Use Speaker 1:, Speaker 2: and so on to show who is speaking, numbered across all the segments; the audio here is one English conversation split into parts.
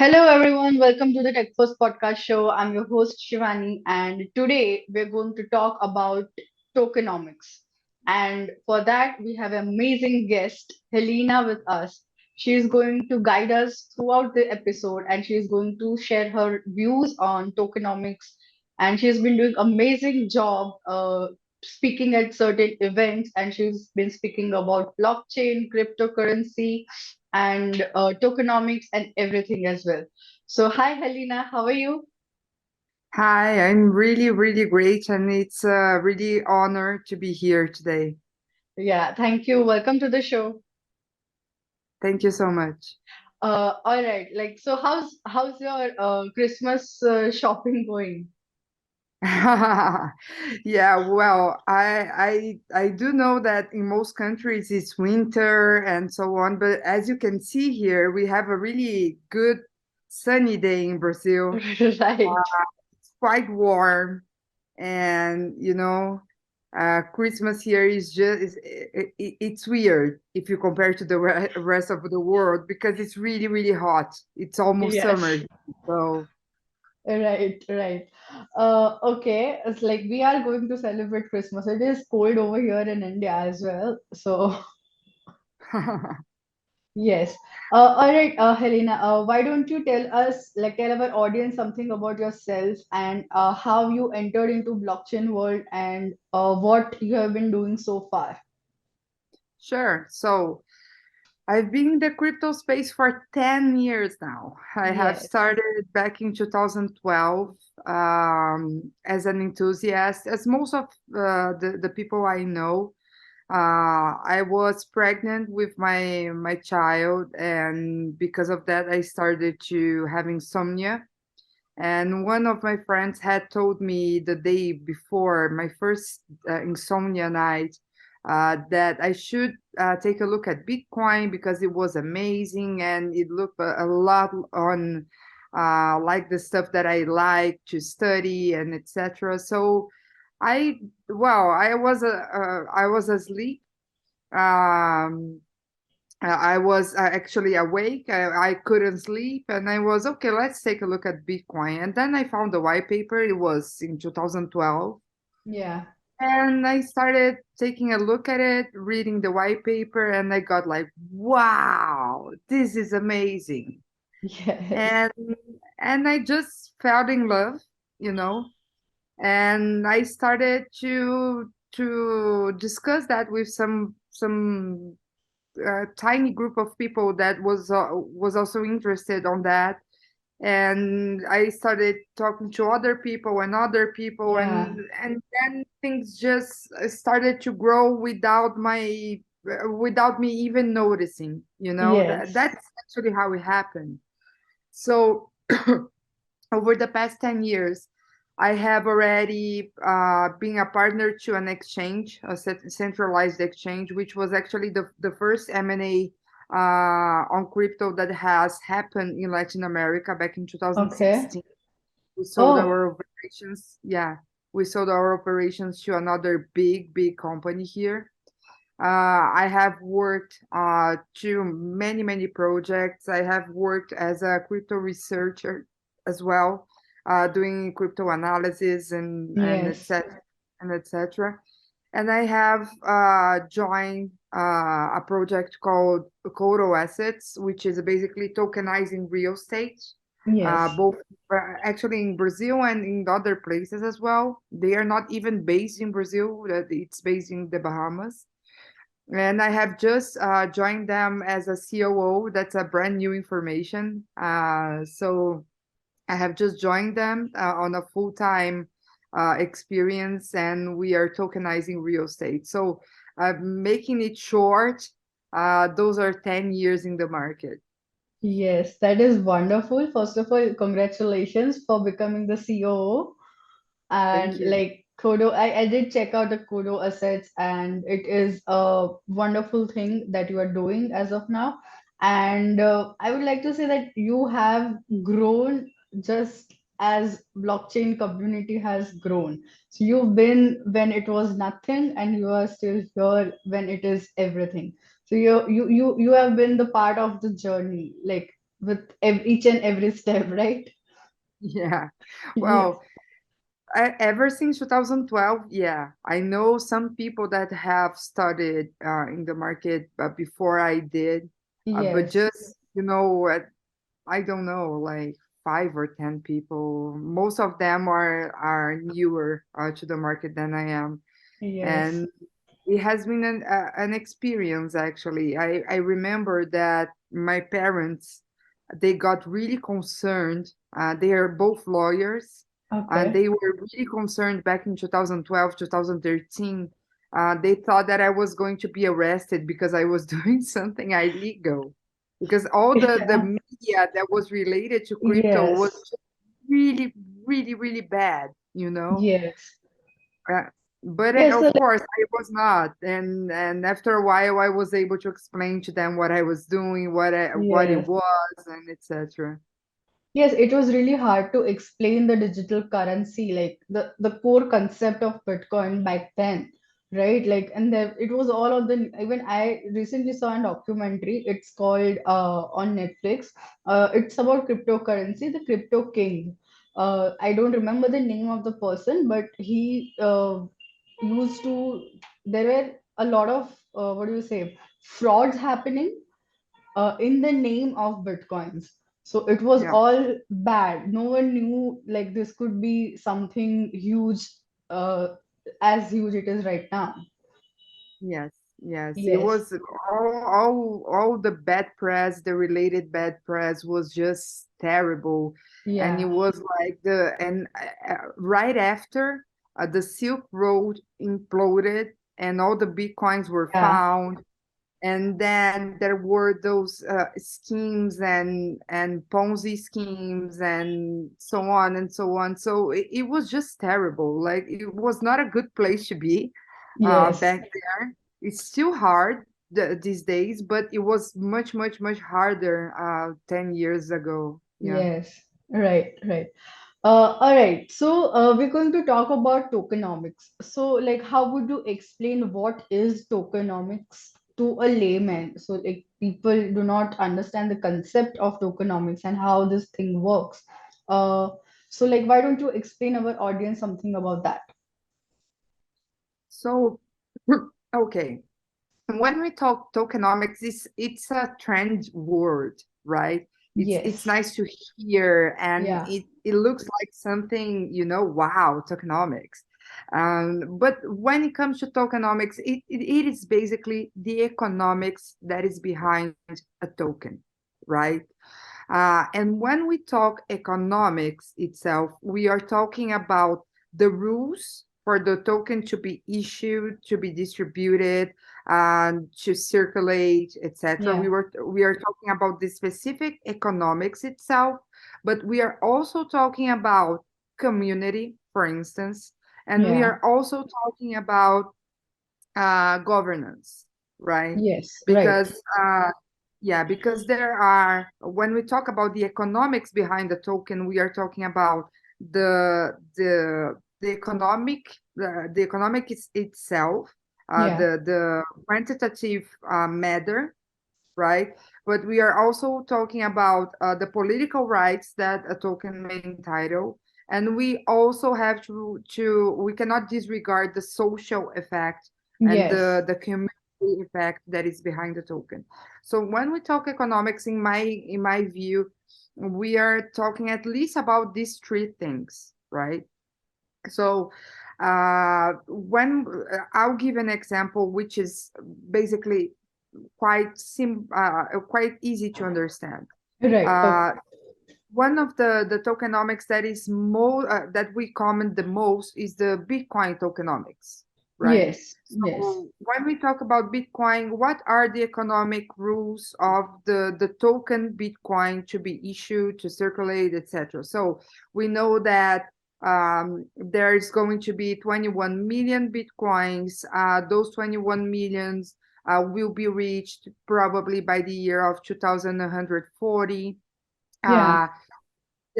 Speaker 1: Hello, everyone. Welcome to the Techforce podcast show. I'm your host, Shivani, and today we're going to talk about tokenomics. And for that, we have an amazing guest, Helena, with us. She is going to guide us throughout the episode and she is going to share her views on tokenomics. And she has been doing amazing job speaking at certain events, and she's been speaking about blockchain, cryptocurrency, and tokenomics and everything as well. So, hi, Helena, how are you?
Speaker 2: Hi, I'm really great, and it's a really honor to be here today.
Speaker 1: Yeah, thank you. Welcome to the show.
Speaker 2: Thank you so much.
Speaker 1: All right, like, so how's your Christmas shopping going?
Speaker 2: Yeah, well, I do know that in most countries it's winter and so on, but as you can see here, we have a really good sunny day in Brazil.
Speaker 1: Right.
Speaker 2: It's quite warm, and Christmas here is just it's weird if you compare to the rest of the world because it's really hot. It's almost summer,
Speaker 1: Yes.
Speaker 2: so
Speaker 1: Right, right. Okay, it's like we are going to celebrate Christmas. It is cold over here in India as well. So, yes. All right, Helena, why don't you tell us, like, tell our audience something about yourself and how you entered into blockchain world and what you have been doing so far?
Speaker 2: sure. So I've been in the crypto space for 10 years now. I have
Speaker 1: Yes.
Speaker 2: started back in 2012 as an enthusiast, as most of the people I know. I was pregnant with my child, and because of that, I started to have insomnia. And one of my friends had told me the day before my first insomnia night that I should take a look at Bitcoin because it was amazing and it looked a lot on like the stuff that I like to study and etc. So I I was asleep. Um, I was actually awake. I couldn't sleep, and I was okay. Let's take a look at Bitcoin. And then I found the white paper. It was in 2012,
Speaker 1: Yeah.
Speaker 2: and I started taking a look at it, reading the white paper, and I got like, "Wow, this is amazing!"
Speaker 1: Yes.
Speaker 2: And I just fell in love, you know. And I started to discuss that with some tiny group of people that was also interested on that, and I started talking to other people,
Speaker 1: Yeah.
Speaker 2: and then things just started to grow without me even noticing,
Speaker 1: Yes.
Speaker 2: that's actually how it happened. So over the past 10 years, I have already been a partner to an exchange, a centralized exchange, which was actually the first M&A on crypto that has happened in Latin America back in
Speaker 1: Okay.
Speaker 2: 2016. We sold
Speaker 1: Oh,
Speaker 2: our operations. Yeah, we sold our operations to another big company here. I have worked to many projects. I have worked as a crypto researcher as well, doing crypto analysis and
Speaker 1: yes.
Speaker 2: etc. and etc. And I have joined a project called Codo Assets, which is basically tokenizing real estate,
Speaker 1: Yes.
Speaker 2: both actually in Brazil and in other places as well. They are not even based in Brazil; that it's based in the Bahamas. And I have just joined them as a COO. That's a brand new information. So I have just joined them on a full-time experience, and we are tokenizing real estate. So making it short, those are 10 years in the market.
Speaker 1: Yes, that is wonderful. First of all, congratulations for becoming the COO.
Speaker 2: Thank
Speaker 1: And
Speaker 2: you.
Speaker 1: like Kodo, I did check out the Kodo assets, and it is a wonderful thing that you are doing as of now. And I would like to say that you have grown just as blockchain community has grown. So you've been when it was nothing, and you are still here when it is everything. So you have been the part of the journey. Like with each and every step, right?
Speaker 2: Yeah.
Speaker 1: Yes.
Speaker 2: Well, ever since 2012, yeah, I know some people that have studied in the market before I did, but
Speaker 1: Yes.
Speaker 2: just, I don't know, like 5 or 10 people. Most of them are newer to the market than I am,
Speaker 1: Yes.
Speaker 2: and it has been an experience actually. I remember that my parents, they got really concerned. They are both lawyers, and
Speaker 1: Okay.
Speaker 2: they were really concerned back in 2012, 2013. They thought that I was going to be arrested because I was doing something illegal. Because all the
Speaker 1: Yeah.
Speaker 2: media that was related to crypto was
Speaker 1: Yes.
Speaker 2: really, really, really bad, you know?
Speaker 1: Yes.
Speaker 2: Uh, but
Speaker 1: Yes. So
Speaker 2: of course, I was not, and after a while, I was able to explain to them what I was doing, what it
Speaker 1: yes.
Speaker 2: was, and etc.
Speaker 1: Yes, it was really hard to explain the digital currency, like the core concept of Bitcoin back then, right? Like, and there it was all of the. Even I recently saw a documentary. It's called on Netflix. It's about cryptocurrency, the Crypto King. I don't remember the name of the person, but he used to. There were a lot of what do you say, frauds happening in the name of bitcoins. So it was
Speaker 2: Yeah.
Speaker 1: all bad. No one knew like this could be something huge, uh, as huge it is right now.
Speaker 2: Yes, yes. It
Speaker 1: Yes.
Speaker 2: was all the bad press, the related bad press was just terrible. And it
Speaker 1: Yeah.
Speaker 2: was like right after the Silk Road imploded and all the bitcoins were
Speaker 1: Yeah.
Speaker 2: found. And then there were those schemes and Ponzi schemes and so on and so on. So it was just terrible. Like it was not a good place to be
Speaker 1: Yes.
Speaker 2: back there. It's still hard these days, but it was much, much, much harder 10 years ago. Yeah.
Speaker 1: Yes. Right. Right. All right. So we're going to talk about tokenomics. So, like, how would you explain what is tokenomics to a layman? So, like, people do not understand the concept of tokenomics and how this thing works. Uh, so, like, why don't you explain our audience something about that?
Speaker 2: So, okay. When we talk tokenomics, it's a trend word, right? It's
Speaker 1: Yes.
Speaker 2: nice to hear, and
Speaker 1: Yeah.
Speaker 2: it looks like something, wow, tokenomics. But when it comes to tokenomics, it is basically the economics that is behind a token, right? And when we talk economics itself, we are talking about the rules for the token to be issued, to be distributed, to circulate, etc.
Speaker 1: Yeah.
Speaker 2: We are talking about the specific economics itself, but we are also talking about community, for instance, and we
Speaker 1: Yeah.
Speaker 2: are also talking about governance, right?
Speaker 1: Yes. Right.
Speaker 2: Because yeah, because there are when we talk about the economics behind the token, we are talking about the economic the economic is itself,
Speaker 1: Yeah.
Speaker 2: the quantitative matter, right? But we are also talking about the political rights that a token may entitle, and we also have to we cannot disregard the social effect and
Speaker 1: Yes.
Speaker 2: the community effect that is behind the token. So when we talk economics, in my view, we are talking at least about these three things, right? So when I'll give an example, which is basically quite easy to understand.
Speaker 1: Right. Okay.
Speaker 2: Uh, One of the tokenomics that is more that we comment the most is the Bitcoin tokenomics, right?
Speaker 1: Yes. Yes.
Speaker 2: So when we talk about Bitcoin, what are the economic rules of the token Bitcoin to be issued, to circulate, etc.? So we know that there is going to be 21 million Bitcoins. Those 21 millions will be reached probably by the year of 2140.
Speaker 1: Yeah.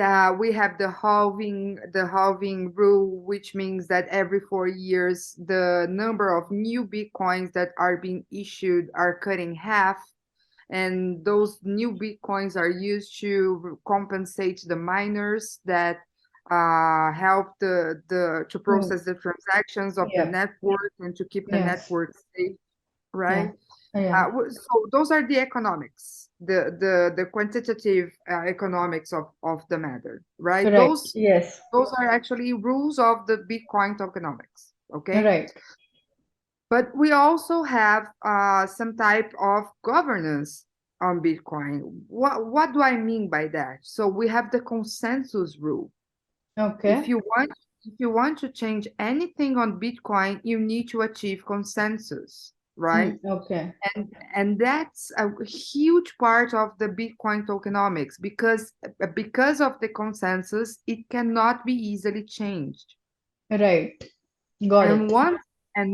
Speaker 2: Uh, we have the halving rule, which means that every 4 years, the number of new bitcoins that are being issued are cut in half. and those new bitcoins are used to compensate the miners that help the to
Speaker 1: Mm,
Speaker 2: process the transactions of the
Speaker 1: yeah.
Speaker 2: network and to keep the
Speaker 1: Yes.
Speaker 2: network safe, right?
Speaker 1: Yeah. Yeah.
Speaker 2: So those are the economics, the quantitative economics of the matter, right?
Speaker 1: Right. Yes.
Speaker 2: Those are actually rules of the Bitcoin tokenomics, okay?
Speaker 1: Right.
Speaker 2: But we also have some type of governance on Bitcoin. What do I mean by that? So we have the consensus rule. If
Speaker 1: Okay.
Speaker 2: you want if you want to change anything on Bitcoin, you need to achieve consensus, right?
Speaker 1: Okay.
Speaker 2: And that's a huge part of the Bitcoin tokenomics because of the consensus, it cannot be easily changed.
Speaker 1: Right. Got
Speaker 2: And
Speaker 1: it.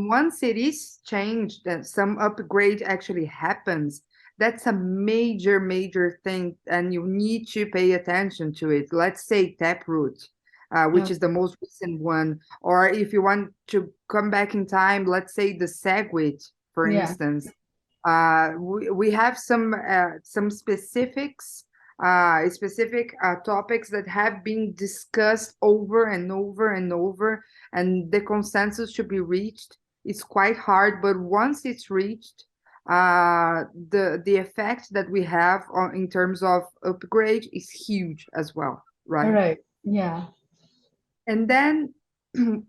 Speaker 2: once it is changed and some upgrade actually happens, that's a major thing, and you need to pay attention to it. Let's say Taproot, which is the
Speaker 1: Okay.
Speaker 2: most recent one, or if you want to come back in time, let's say the Segwit, for
Speaker 1: Yeah.
Speaker 2: instance. We have some specific topics that have been discussed over and over and over, and the consensus should be reached. It's quite hard, but once it's reached, the effect that we have in terms of upgrade is huge as well, right?
Speaker 1: Right. Yeah.
Speaker 2: And then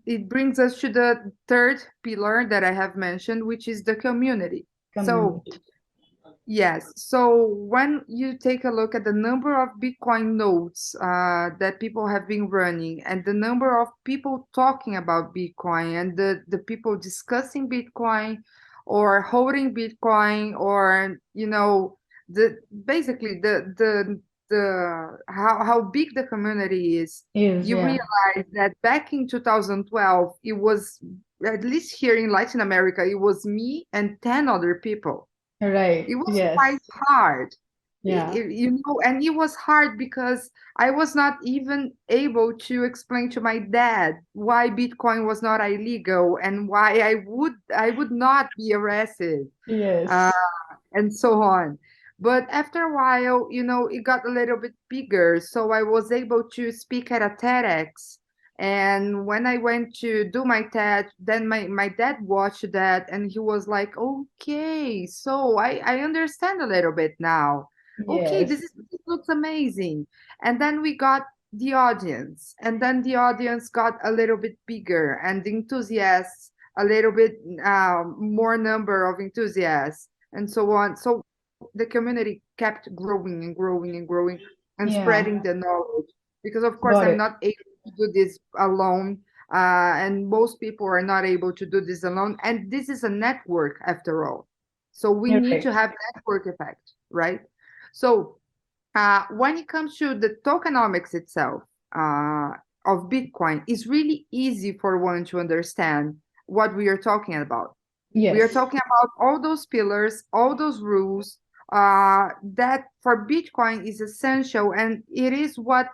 Speaker 2: it brings us to the third pillar that I have mentioned, which is the community. So
Speaker 1: Community.
Speaker 2: yes. So when you take a look at the number of Bitcoin nodes that people have been running, and the number of people talking about Bitcoin, and the people discussing Bitcoin or holding Bitcoin, or the basically the how big the community is,
Speaker 1: Is,
Speaker 2: you
Speaker 1: yeah.
Speaker 2: realize that back in 2012, it was, at least here in Latin America, it was me and 10 other people. It
Speaker 1: Right.
Speaker 2: was quite
Speaker 1: Yes.
Speaker 2: hard.
Speaker 1: Yeah.
Speaker 2: And it was hard because I was not even able to explain to my dad why Bitcoin was not illegal and why I would not be arrested. Uh,
Speaker 1: Yes.
Speaker 2: and so on. But after a while, it got a little bit bigger. So I was able to speak at a TEDx. And when I went to do my TED, then my dad watched that and he was like, okay, so I understand a little bit now. Okay,
Speaker 1: Yes.
Speaker 2: this looks amazing. And then we got the audience, and then the audience got a little bit bigger, and the enthusiasts a little bit more number of enthusiasts, and so on. So the community kept growing and growing and growing and spreading
Speaker 1: Yeah.
Speaker 2: the knowledge. Because of course
Speaker 1: Got
Speaker 2: I'm
Speaker 1: it.
Speaker 2: not able to do this alone, and most people are not able to do this alone. And this is a network after all. So we
Speaker 1: You're
Speaker 2: need
Speaker 1: right.
Speaker 2: to have network effect, right? So when it comes to the tokenomics itself uh, of Bitcoin, it's really easy for one to understand what we are talking about. We are
Speaker 1: Yes.
Speaker 2: talking about all those pillars, all those rules that for Bitcoin is essential, and it is what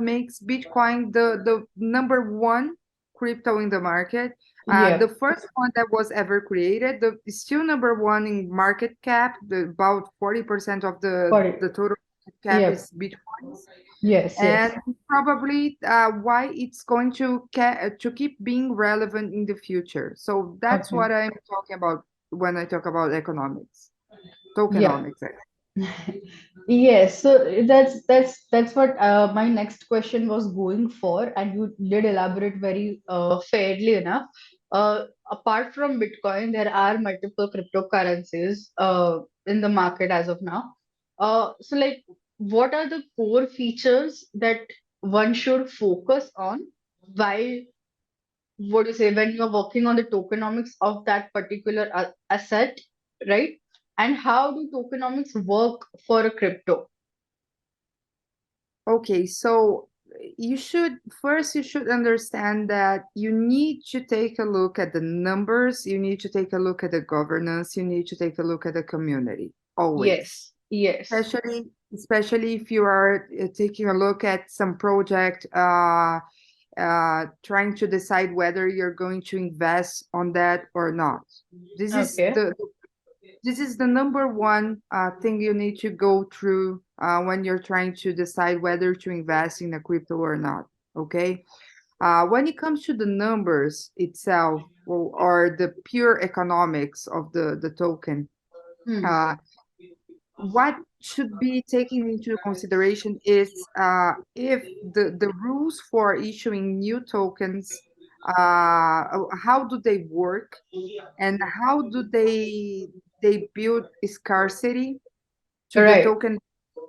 Speaker 2: makes Bitcoin the number one crypto in the market. The
Speaker 1: Yep.
Speaker 2: first one that was ever created, still number one in market cap. About 40% of
Speaker 1: Got it.
Speaker 2: the total market cap
Speaker 1: Yep.
Speaker 2: is Bitcoins,
Speaker 1: Yes.
Speaker 2: and
Speaker 1: Yes.
Speaker 2: probably why it's going to keep being relevant in the future. So that's
Speaker 1: Okay.
Speaker 2: what I'm talking about when I talk about economics,
Speaker 1: Yeah.
Speaker 2: tokenomics.
Speaker 1: Yes, so that's what my next question was going for, and you did elaborate very fairly enough. Apart from Bitcoin, there are multiple cryptocurrencies in the market as of now. So, like, what are the core features that one should focus on while, what do you say, when you're working on the tokenomics of that particular asset, right? And how do tokenomics work for a crypto?
Speaker 2: Okay, so you should understand that you need to take a look at the numbers, you need to take a look at the governance, you need to take a look at the community always.
Speaker 1: Yes, yes.
Speaker 2: Especially if you are taking a look at some project, trying to decide whether you're going to invest on that or not. This is
Speaker 1: Okay.
Speaker 2: This is the number one thing you need to go through when you're trying to decide whether to invest in a crypto or not. Okay. When it comes to the numbers itself, or the pure economics of the token,
Speaker 1: Hmm.
Speaker 2: uh, what should be taken into consideration is if the rules for issuing new tokens, how do they work, and how do they build scarcity to the
Speaker 1: Right.
Speaker 2: token,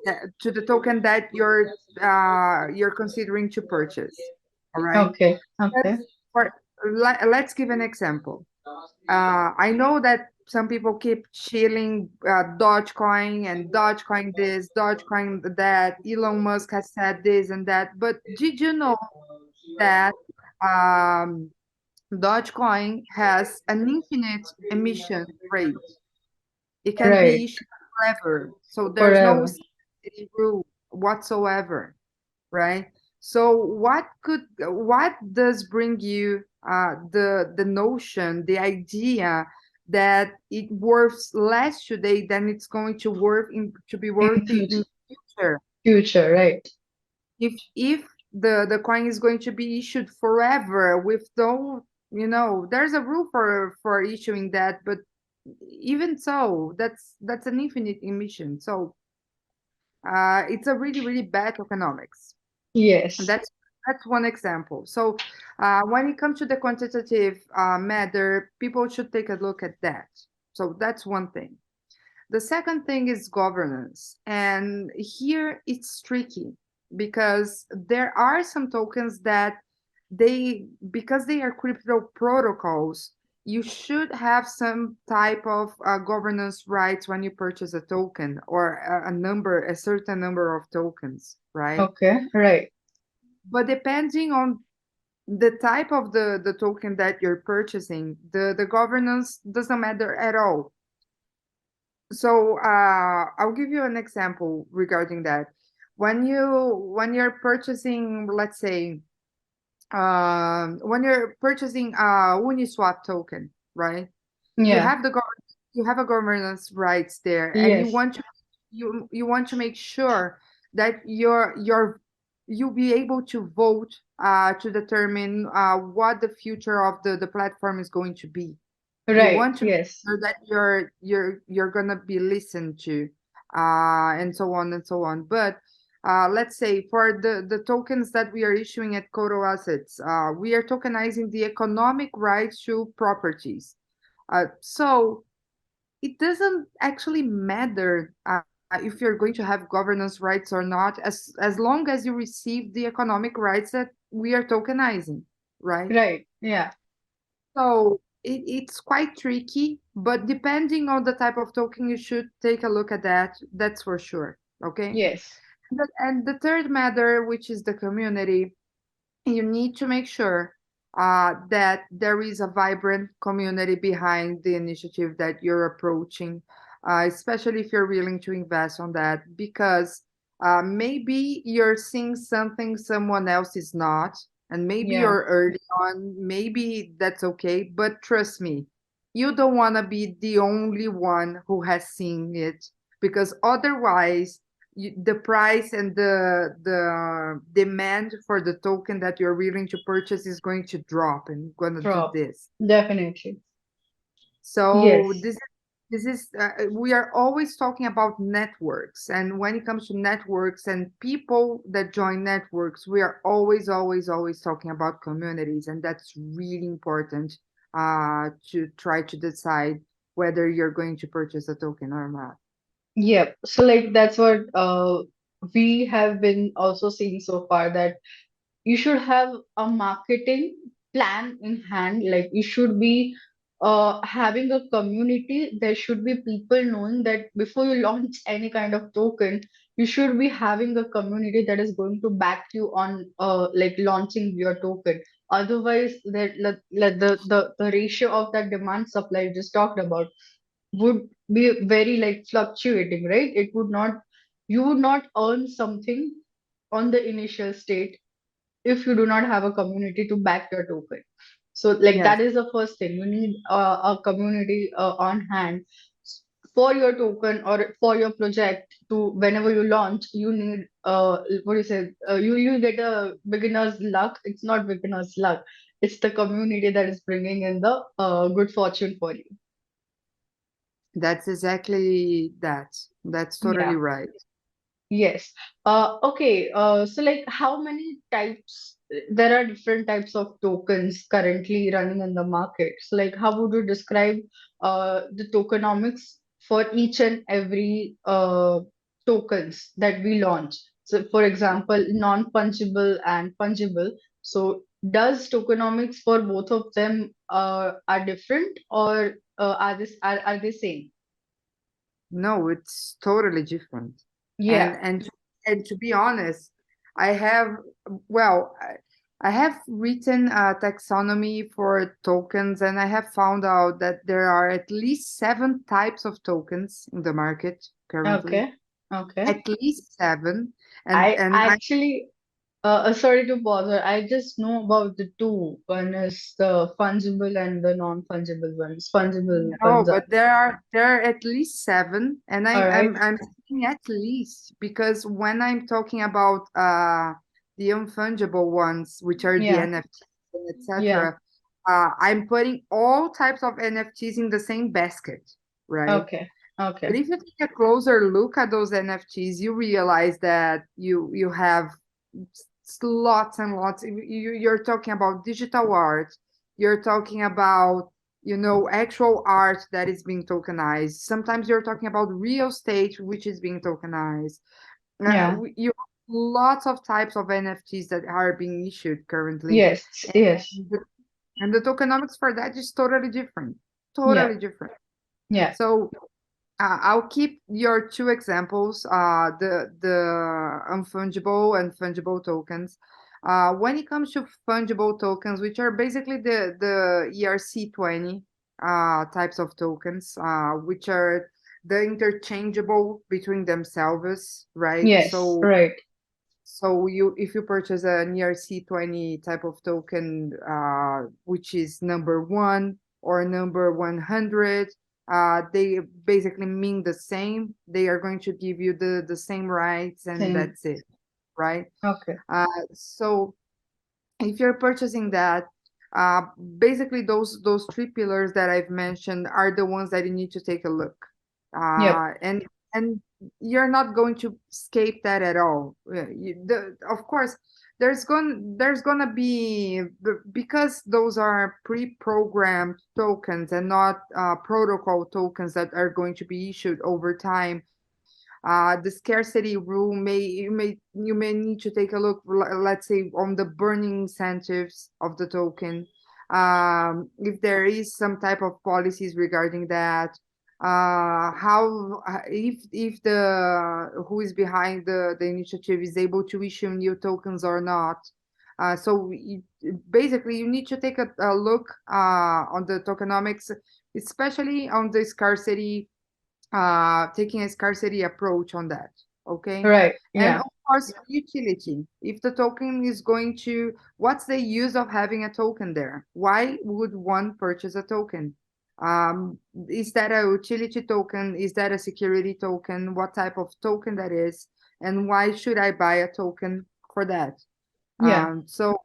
Speaker 2: that you're considering to purchase. All right.
Speaker 1: Okay. Okay.
Speaker 2: Let's let's give an example. I know that some people keep chilling Dogecoin and Dogecoin this, Dogecoin that. Elon Musk has said this and that. But did you know that um, Dogecoin has an infinite emission rate? It can be
Speaker 1: Right.
Speaker 2: issued forever. So there's no
Speaker 1: Forever.
Speaker 2: scarcity rule whatsoever, right? So what does bring you the notion, the idea that it worth less today than it's going to be
Speaker 1: In
Speaker 2: worthy in
Speaker 1: future.
Speaker 2: the future?
Speaker 1: Future. Right.
Speaker 2: If the coin is going to be issued forever with no, there's a rule for issuing that, but even so, that's an infinite emission. So it's a really, really bad economics. And
Speaker 1: Yes.
Speaker 2: that's one example. So when it comes to the quantitative matter, people should take a look at that. So that's one thing. The second thing is governance. And here it's tricky because there are some tokens that because they are crypto protocols, you should have some type of governance rights when you purchase a token, or a certain number of tokens, right?
Speaker 1: Okay. Right.
Speaker 2: But depending on the type of the token that you're purchasing, the governance doesn't matter at all. So I'll give you an example regarding that. When you're purchasing, let's say, when you're purchasing a Uniswap token, right? You
Speaker 1: Yeah.
Speaker 2: have you have a governance rights there, and
Speaker 1: Yes.
Speaker 2: you want to make sure that you'll be able to vote to determine what the future of the platform is going to be. You
Speaker 1: Right.
Speaker 2: want to make
Speaker 1: Yes.
Speaker 2: sure that you're gonna be listened to, and so on and so on. But let's say for the tokens that we are issuing at Kodo Assets, we are tokenizing the economic rights to properties. So it doesn't actually matter if you're going to have governance rights or not, as long as you receive the economic rights that we are tokenizing, right?
Speaker 1: Right. Yeah.
Speaker 2: So it's quite tricky, but depending on the type of token, you should take a look at that. That's for sure. Okay.
Speaker 1: Yes.
Speaker 2: And the third matter, which is the community, you need to make sure that there is a vibrant community behind the initiative that you're approaching, especially if you're willing to invest on that, because maybe you're seeing something someone else is not, and maybe
Speaker 1: Yeah.
Speaker 2: you're early on, maybe that's okay, but trust me, you don't want to be the only one who has seen it, because otherwise the price and the demand for the token that you're willing to purchase is going to drop, and going to do
Speaker 1: Drop.
Speaker 2: this.
Speaker 1: Definitely.
Speaker 2: So
Speaker 1: Yes.
Speaker 2: this is we are always talking about networks, and when it comes to networks and people that join networks, we are always talking about communities, and that's really important to try to decide whether you're going to purchase a token or not.
Speaker 1: Yep. So like that's what we have been also seeing so far, that you should have a marketing plan in hand. Like you should be having a community. There should be people knowing that before you launch any kind of token, you should be having a community that is going to back you on like launching your token. Otherwise, the ratio of that demand supply you just talked about would be very like fluctuating, right? It would not, you would not earn something on the initial state if you do not have a community to back your token. So like
Speaker 2: Yes.
Speaker 1: that is the first thing. You need a community on hand for your token or for your project to whenever you launch, you need what do you say? You get a beginner's luck. It's not beginner's luck. It's the community that is bringing in the good fortune for you.
Speaker 2: That's exactly that. That's totally
Speaker 1: Yeah.
Speaker 2: right.
Speaker 1: Yes. Okay. So like how many types, there are different types of tokens currently running in the market. So like how would you describe the tokenomics for each and every tokens that we launch? So for example, non-fungible and fungible. So does tokenomics for both of them are different, or are they same?
Speaker 2: No, it's totally different. And
Speaker 1: Yeah.
Speaker 2: and and to be honest, I have well, I have written a taxonomy for tokens, and I have found out that there are at least 7 types of tokens in the market currently.
Speaker 1: Okay. Okay.
Speaker 2: At least 7, and
Speaker 1: I
Speaker 2: and I
Speaker 1: actually, sorry to bother. I just know about the two. One is the fungible and the non-fungible ones. Fungible
Speaker 2: No,
Speaker 1: ones are.
Speaker 2: but there are at least 7, and
Speaker 1: All right.
Speaker 2: I'm saying at least because when I'm talking about the unfungible ones, which are the
Speaker 1: Yeah.
Speaker 2: NFTs and
Speaker 1: Yeah.
Speaker 2: etc., I'm putting all types of NFTs in the same basket, right?
Speaker 1: Okay.
Speaker 2: But
Speaker 1: Okay.
Speaker 2: if you take a closer look at those NFTs, you realize that you have lots and lots. You're talking about digital art. You're talking about actual art that is being tokenized. Sometimes you're talking about real estate which is being tokenized.
Speaker 1: Yeah.
Speaker 2: You have lots of types of NFTs that are being issued currently,
Speaker 1: Yes. Yes.
Speaker 2: and the tokenomics for that is totally different.
Speaker 1: Yeah.
Speaker 2: Totally different.
Speaker 1: Yeah.
Speaker 2: So I'll keep your 2 examples, the unfungible and fungible tokens. When it comes to fungible tokens, which are basically the ERC20 types of tokens, which are the interchangeable between themselves, right?
Speaker 1: Yes.
Speaker 2: So
Speaker 1: Right.
Speaker 2: if you purchase an ERC20 type of token, which is number 1 or number 100, they basically mean the same. They are going to give you the same rights, and
Speaker 1: Same.
Speaker 2: that's it, right?
Speaker 1: Okay.
Speaker 2: Uh, so if you're purchasing that, uh, basically those 3 pillars that I've mentioned are the ones that you need to take a look.
Speaker 1: Yep.
Speaker 2: And you're not going to escape that at all. Of course, there's gonna be, because those are pre-programmed tokens and not protocol tokens that are going to be issued over time. The scarcity rule you may need to take a look, let's say, on the burning incentives of the token. If there is some type of policies regarding that, how if the who is behind the initiative is able to issue new tokens or not. Basically, you need to take a look on the tokenomics, especially on the scarcity, taking a scarcity approach on that. Okay.
Speaker 1: Right.
Speaker 2: And
Speaker 1: Yeah.
Speaker 2: of course, utility. If the token is going to, what's the use of having a token there? Why would one purchase a token? Is that a utility token? Is that a security token? What type of token that is? And why should I buy a token for that?
Speaker 1: Yeah.
Speaker 2: So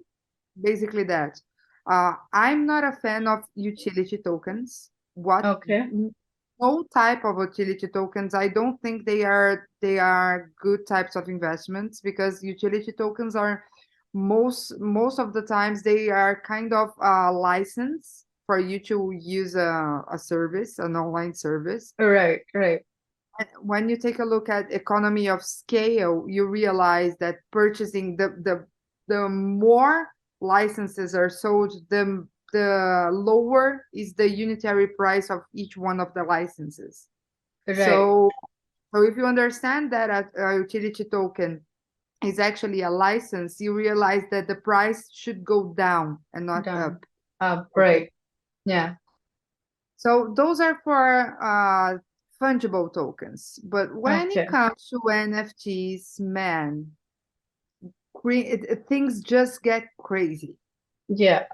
Speaker 2: basically that. I'm not a fan of utility tokens. What
Speaker 1: Okay.
Speaker 2: No type of utility tokens. I don't think they are good types of investments, because utility tokens are, most of the times, they are kind of a license for you to use a service, an online service.
Speaker 1: Right. Right.
Speaker 2: When you take a look at economy of scale, you realize that purchasing the more licenses are sold, the lower is the unitary price of each one of the licenses.
Speaker 1: Right.
Speaker 2: So if you understand that a utility token is actually a license, you realize that the price should go down and not
Speaker 1: Done.
Speaker 2: up. Okay.
Speaker 1: Right. Yeah.
Speaker 2: So those are for fungible tokens. But when it
Speaker 1: Okay.
Speaker 2: comes to NFTs, man, things just get crazy.
Speaker 1: Yeah.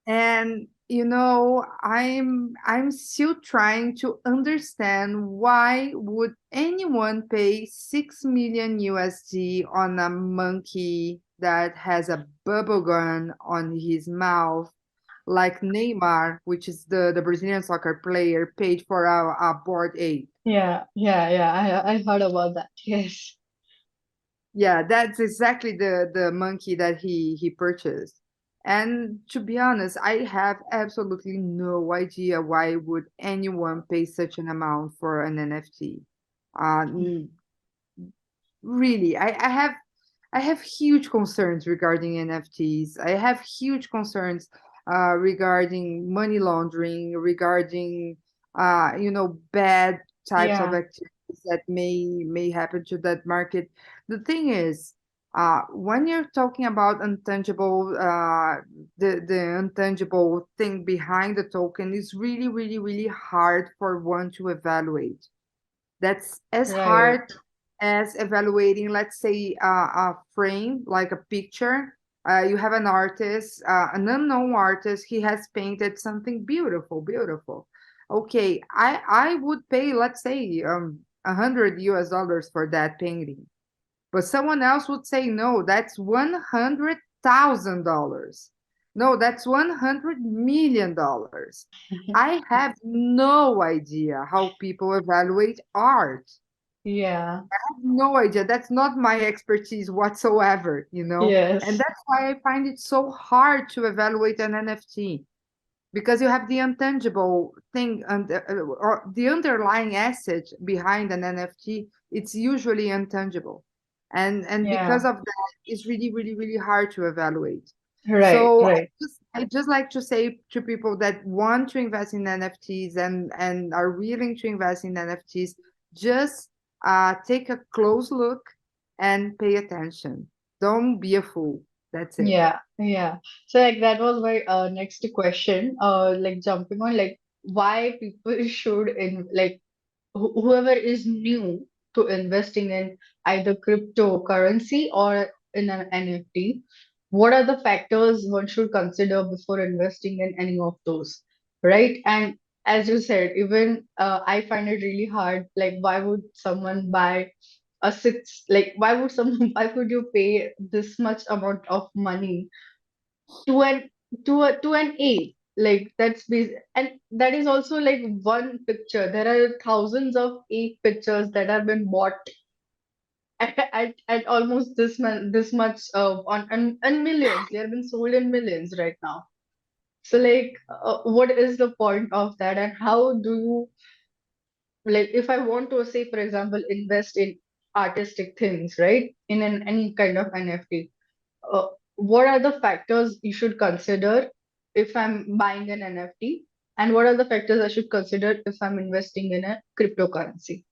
Speaker 2: And I'm still trying to understand why would anyone pay 6 million USD on a monkey that has a bubble gun on his mouth, like Neymar, which is the Brazilian soccer player, paid for a board ape.
Speaker 1: Yeah, yeah, yeah. I heard about that. Yes.
Speaker 2: Yeah, that's exactly the monkey that he purchased. And to be honest, I have absolutely no idea why would anyone pay such an amount for an NFT. Uh, n- really, I have huge concerns regarding NFTs. I have huge concerns regarding money laundering, regarding bad types of
Speaker 1: Yeah,
Speaker 2: activities that may happen to that market. The thing is, when you're talking about intangible, the intangible thing behind the token is really, really, really hard for one to evaluate. That's as
Speaker 1: right,
Speaker 2: hard as evaluating, let's say, a frame, like a picture. You have an artist, an unknown artist, he has painted something beautiful, beautiful. Okay, I would pay, let's say, 100 US dollars for that painting. But someone else would say, no, that's $100,000. No, that's $100 million. I have no idea how people evaluate art.
Speaker 1: yeah,
Speaker 2: No idea. That's not my expertise whatsoever, you know? And
Speaker 1: yes,
Speaker 2: that's why I find it so hard to evaluate an NFT because you have the intangible thing and or the underlying asset behind an NFT. It's usually intangible, and because
Speaker 1: yeah,
Speaker 2: of that, it's really, really, really hard to evaluate.
Speaker 1: right,
Speaker 2: So
Speaker 1: right.
Speaker 2: I just like to say to people that want to invest in NFTs and are willing to invest in NFTs, just take a close look and pay attention. Don't be a fool. That's it.
Speaker 1: Yeah, yeah. So like that was my next question. Like jumping on like why people should in like whoever is new to investing in either cryptocurrency or in an NFT, what are the factors one should consider before investing in any of those, right? And as you said, even I find it really hard. Like, why would someone buy a six? Like, why would someone? Why would you pay this much amount of money to an to an A? Like that's and that is also like one picture. There are thousands of A pictures that have been bought at almost this much on and millions. They have been sold in millions right now. So like, what is the point of that, and how do you like if I want to say, for example, invest in artistic things, right? In any kind of NFT, what are the factors you should consider if I'm buying an NFT, and what are the factors I should consider if I'm investing in a cryptocurrency?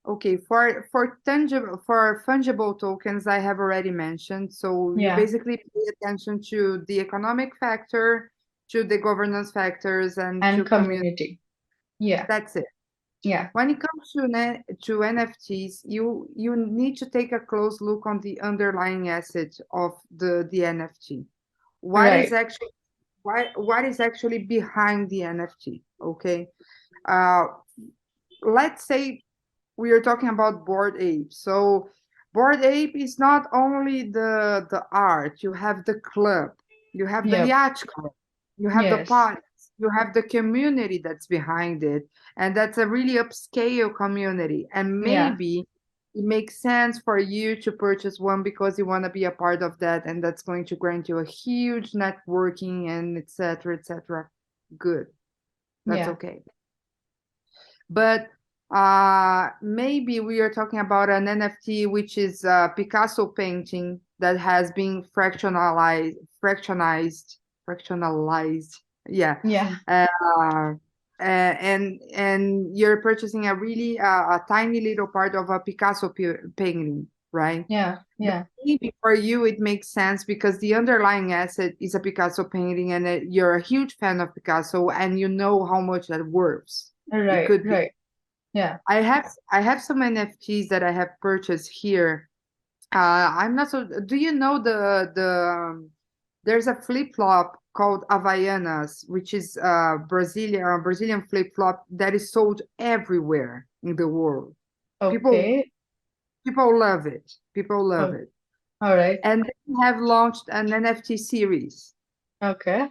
Speaker 2: Okay, for tangible for fungible tokens, I have already mentioned. So you
Speaker 1: Yeah,
Speaker 2: basically pay attention to the economic factor, to the governance factors, and
Speaker 1: and
Speaker 2: to community.
Speaker 1: community. Yeah,
Speaker 2: That's it.
Speaker 1: yeah,
Speaker 2: When it comes to NFTs, you need to take a close look on the underlying asset of the NFT. What is
Speaker 1: right.
Speaker 2: actually what is actually behind the NFT? Okay. Uh, let's say we are talking about Board Ape. So Board Ape is not only the art, you have the club, you have the
Speaker 1: Yep.
Speaker 2: yacht club, you have the
Speaker 1: Yes.
Speaker 2: parties, you have the community that's behind it. And that's a really upscale community. And
Speaker 1: Yeah.
Speaker 2: maybe it makes sense for you to purchase one because you want to be a part of that, and that's going to grant you a huge networking and etc. etc. Good. That's
Speaker 1: Yeah.
Speaker 2: okay. But maybe we are talking about an NFT, which is a Picasso painting that has been fractionalized. Yeah.
Speaker 1: Yeah.
Speaker 2: Uh, and you're purchasing a really a tiny little part of a Picasso painting, right?
Speaker 1: Yeah.
Speaker 2: Then
Speaker 1: Yeah.
Speaker 2: maybe for you it makes sense because the underlying asset is a Picasso painting, and you're a huge fan of Picasso, and you know how much that worth. It
Speaker 1: Right.
Speaker 2: could be.
Speaker 1: Right. Yeah.
Speaker 2: I have some NFTs that I have purchased here. I'm not so. Do you know There's a flip flop called Havaianas, which is a Brazilian flip flop that is sold everywhere in the world. People
Speaker 1: Okay.
Speaker 2: people love it. People love
Speaker 1: Oh,
Speaker 2: it.
Speaker 1: all right.
Speaker 2: And they have launched an NFT series.
Speaker 1: Okay.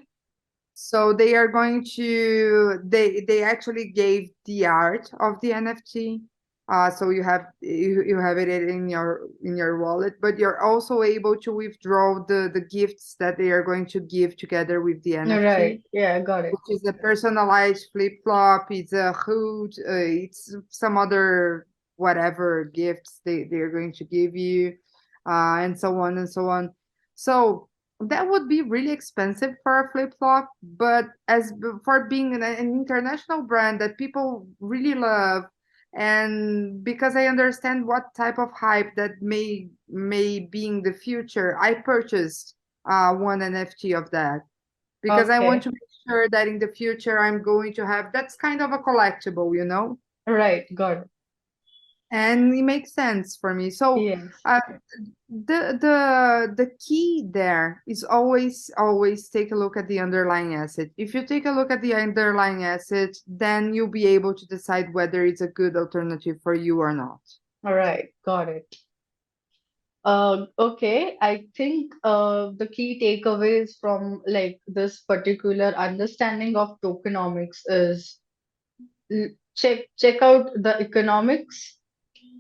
Speaker 2: So they are going to they actually gave the art of the NFT. So you have it in your wallet, but you're also able to withdraw the gifts that they are going to give together with the
Speaker 1: All right.
Speaker 2: NFT,
Speaker 1: Yeah, I got it.
Speaker 2: which is a personalized flip flop. It's a hood. It's some other whatever gifts they're going to give you, and so on and so on. So that would be really expensive for a flip flop, but for being an international brand that people really love, and because I understand what type of hype that may be in the future, I purchased one NFT of that because I want
Speaker 1: Okay.
Speaker 2: to make sure that in the future I'm going to have that's kind of a collectible,
Speaker 1: Right. Got it.
Speaker 2: and it makes sense for me. So
Speaker 1: Yes.
Speaker 2: uh, the key there is always take a look at the underlying asset. If you take a look at the underlying asset, then you'll be able to decide whether it's a good alternative for you or not.
Speaker 1: All right. Got it. Okay. I think the key takeaways from like this particular understanding of tokenomics is check out the economics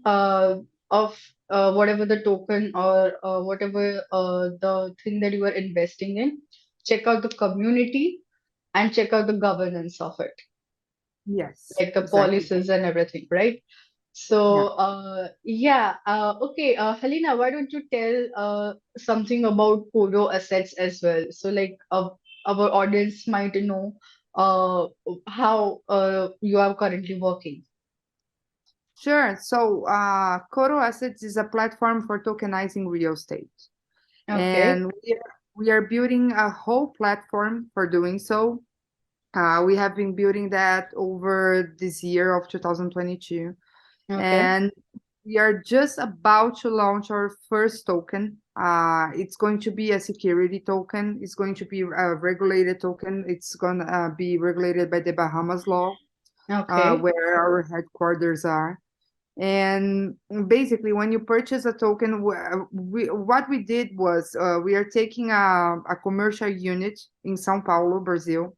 Speaker 1: uh, of whatever the token or whatever the thing that you are investing in. Check out the community and check out the governance of it,
Speaker 2: Yes,
Speaker 1: like the
Speaker 2: exactly.
Speaker 1: policies and everything, right? So,
Speaker 2: Yeah.
Speaker 1: yeah, okay, Helena, why don't you tell something about Kodo assets as well? So, like, our audience might know how you are currently working.
Speaker 2: Sure. So, Coro Assets is a platform for tokenizing real estate.
Speaker 1: Okay,
Speaker 2: And we are building a whole platform for doing so. We have been building that over this year of 2022.
Speaker 1: okay,
Speaker 2: And we are just about to launch our first token. It's going to be a security token. It's going to be a regulated token. It's going to be regulated by the Bahamas law,
Speaker 1: okay,
Speaker 2: where our headquarters are. And basically, when you purchase a token, what we did was we are taking a commercial unit in São Paulo, Brazil,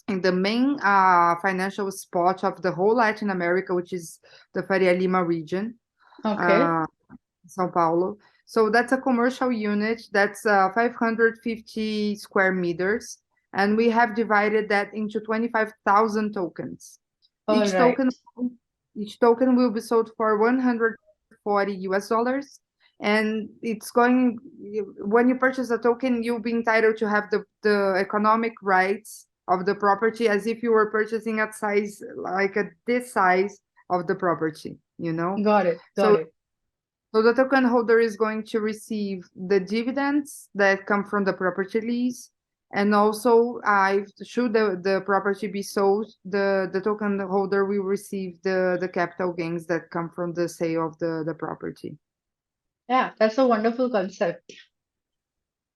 Speaker 2: in the main financial spot of the whole Latin America, which is the Faria Lima region,
Speaker 1: okay,
Speaker 2: uh, São Paulo. So that's a commercial unit that's 550 square meters, and we have divided that into 25,000 tokens.
Speaker 1: all
Speaker 2: Each
Speaker 1: right,
Speaker 2: token each token will be sold for 140 US dollars. And it's going, when you purchase a token, you'll be entitled to have the economic rights of the property as if you were purchasing at size, like at this size of the property, you know?
Speaker 1: got it, got
Speaker 2: So
Speaker 1: it.
Speaker 2: so the token holder is going to receive the dividends that come from the property lease. And also, should the property be sold, the token holder will receive the capital gains that come from the sale of the property.
Speaker 1: Yeah, that's a wonderful concept.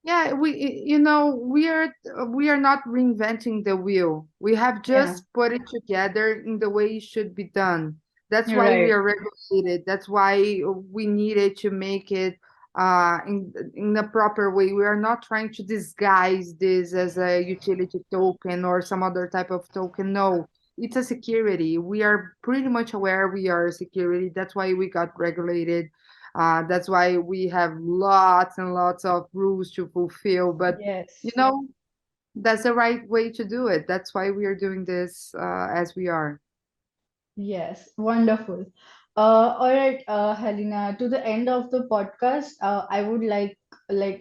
Speaker 2: Yeah, we are not reinventing the wheel. We have
Speaker 1: Yeah,
Speaker 2: just put it together in the way it should be done. That's
Speaker 1: you're
Speaker 2: why we
Speaker 1: right.
Speaker 2: are regulated. That's why we needed to make it in the proper way. We are not trying to disguise this as a utility token or some other type of token. No, it's a security. We are pretty much aware we are a security. That's why we got regulated. That's why we have lots and lots of rules to fulfill. But, you
Speaker 1: Yes.
Speaker 2: know, that's the right way to do it. That's why we are doing this as we are.
Speaker 1: Yes, wonderful. All right, Helena, to the end of the podcast, I would like,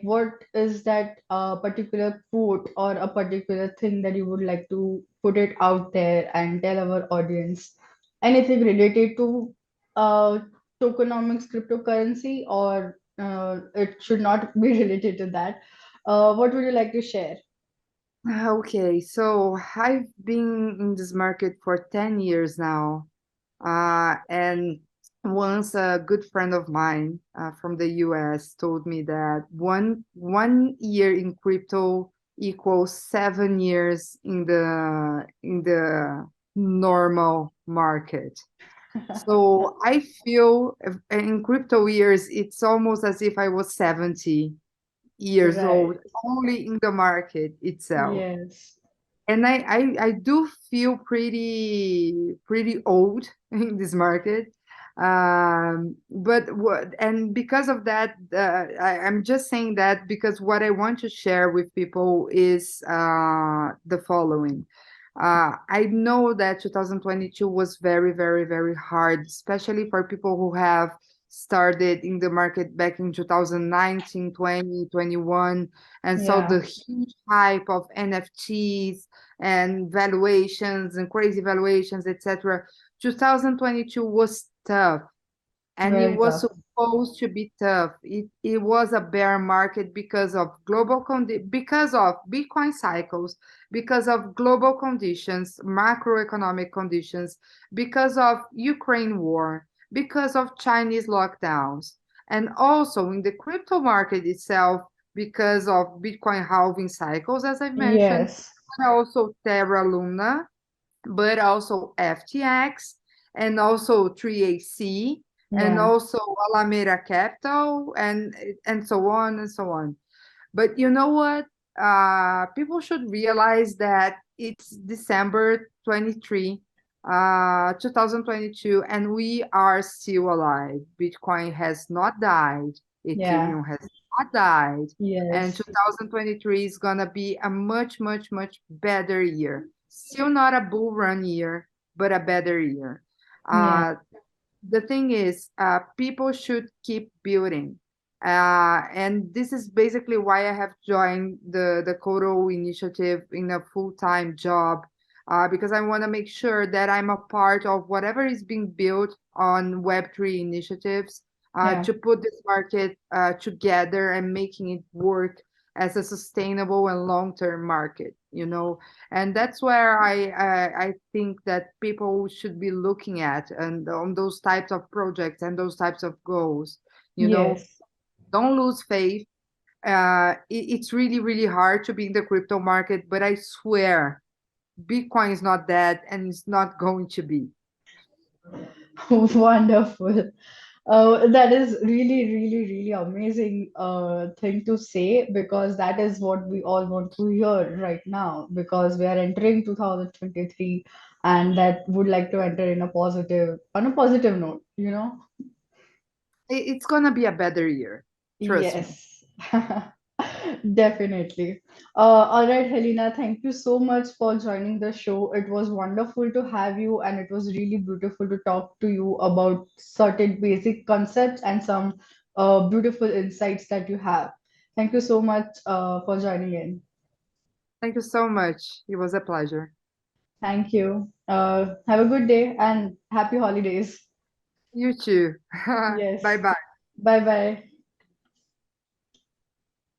Speaker 1: what is that particular quote or a particular thing that you would like to put it out there and tell our audience? Anything related to uh, tokenomics, cryptocurrency, or it should not be related to that. What would you like to share?
Speaker 2: Okay, so I've been in this market for 10 years now. And Once a good friend of mine from the US told me that one year in crypto equals 7 years in the normal market. So I feel in crypto years, it's almost as if I was 70 years old,
Speaker 1: Right.
Speaker 2: only in the market itself.
Speaker 1: Yes.
Speaker 2: And I do feel pretty old in this market. But what, and because of that, I'm just saying that because what I want to share with people is the following. I know that 2022 was very, very, very hard, especially for people who have started in the market back in 2019, 20, 21, and saw
Speaker 1: Yeah.
Speaker 2: the huge hype of NFTs and valuations and crazy valuations, etc. 2022 was tough, and it
Speaker 1: Very
Speaker 2: was
Speaker 1: tough.
Speaker 2: supposed to be tough. It was a bear market because of because of Bitcoin cycles, because of global conditions, macroeconomic conditions, because of Ukraine war, because of Chinese lockdowns, and also in the crypto market itself because of Bitcoin halving cycles, as I mentioned,
Speaker 1: Yes.
Speaker 2: and also Terra Luna, but also FTX and also 3AC and
Speaker 1: Yeah.
Speaker 2: also Alameda Capital and so on and so on. But you know what? People should realize that it's December 23, 2022, and we are still alive. Bitcoin has not died.
Speaker 1: Yeah.
Speaker 2: Ethereum has not died. And
Speaker 1: Yes.
Speaker 2: 2023 is going to be a much, much, much better year. Still not a bull run year, but a better year.
Speaker 1: Yeah.
Speaker 2: Uh, the thing is, people should keep building. And this is basically why I have joined the Kodo initiative in a full-time job, because I want to make sure that I'm a part of whatever is being built on Web3 initiatives,
Speaker 1: Yeah.
Speaker 2: to put this market together and making it work as a sustainable and long-term market, you know. And that's where I think that people should be looking at and on those types of projects and those types of goals, you know.
Speaker 1: Yes.
Speaker 2: Don't lose faith. It's really, really hard to be in the crypto market, but I swear Bitcoin is not dead and it's not going to be.
Speaker 1: Wonderful. That is really, really, really amazing thing to say, because that is what we all want to hear right now, because we are entering 2023 and that would like to enter in a positive on a positive note, you know?
Speaker 2: It's gonna be a better year. Trust me.
Speaker 1: Yes, definitely. All right, Helena, thank you so much for joining the show. It was wonderful to have you, and it was really beautiful to talk to you about certain basic concepts and some beautiful insights that you have. Thank you so much for joining in.
Speaker 2: Thank you so much. It was a pleasure.
Speaker 1: Thank you. Have a good day and happy holidays.
Speaker 2: You too.
Speaker 1: Yes.
Speaker 2: Bye bye.
Speaker 1: Bye bye.